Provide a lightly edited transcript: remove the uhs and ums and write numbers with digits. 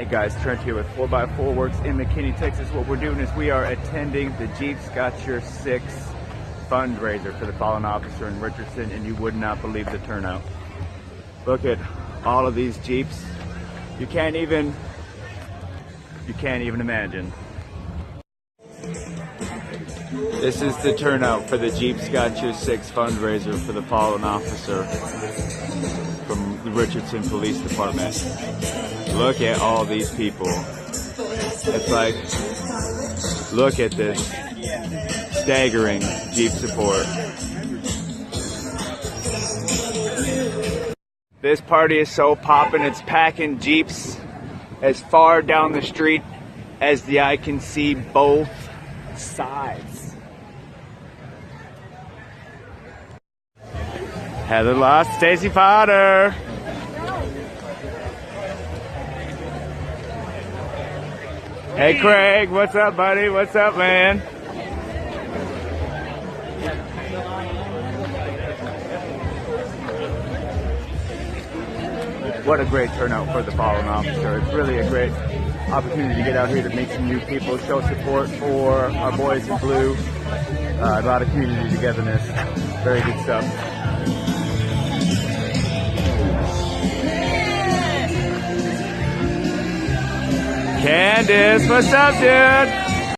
Hey guys, Trent here with 4x4 Works in McKinney, Texas. What we're doing is we are attending the Jeeps Got Your Six fundraiser for the fallen officer in Richardson, and you would not believe the turnout. Look at all of these Jeeps. You can't even imagine. This is the turnout for the Jeeps Got Your Six fundraiser for the fallen officer from the Richardson Police Department. Look at all these people. It's like, look at this staggering Jeep support. This party is so poppin', it's packing Jeeps as far down the street as the eye can see both sides. Heather lost Stacy Potter. Hey Craig, what's up buddy? What's up man? What a great turnout for the fallen officer. It's really a great opportunity to get out here to meet some new people, show support for our boys in blue. A lot of community togetherness. Very good stuff. Candace, what's up, dude?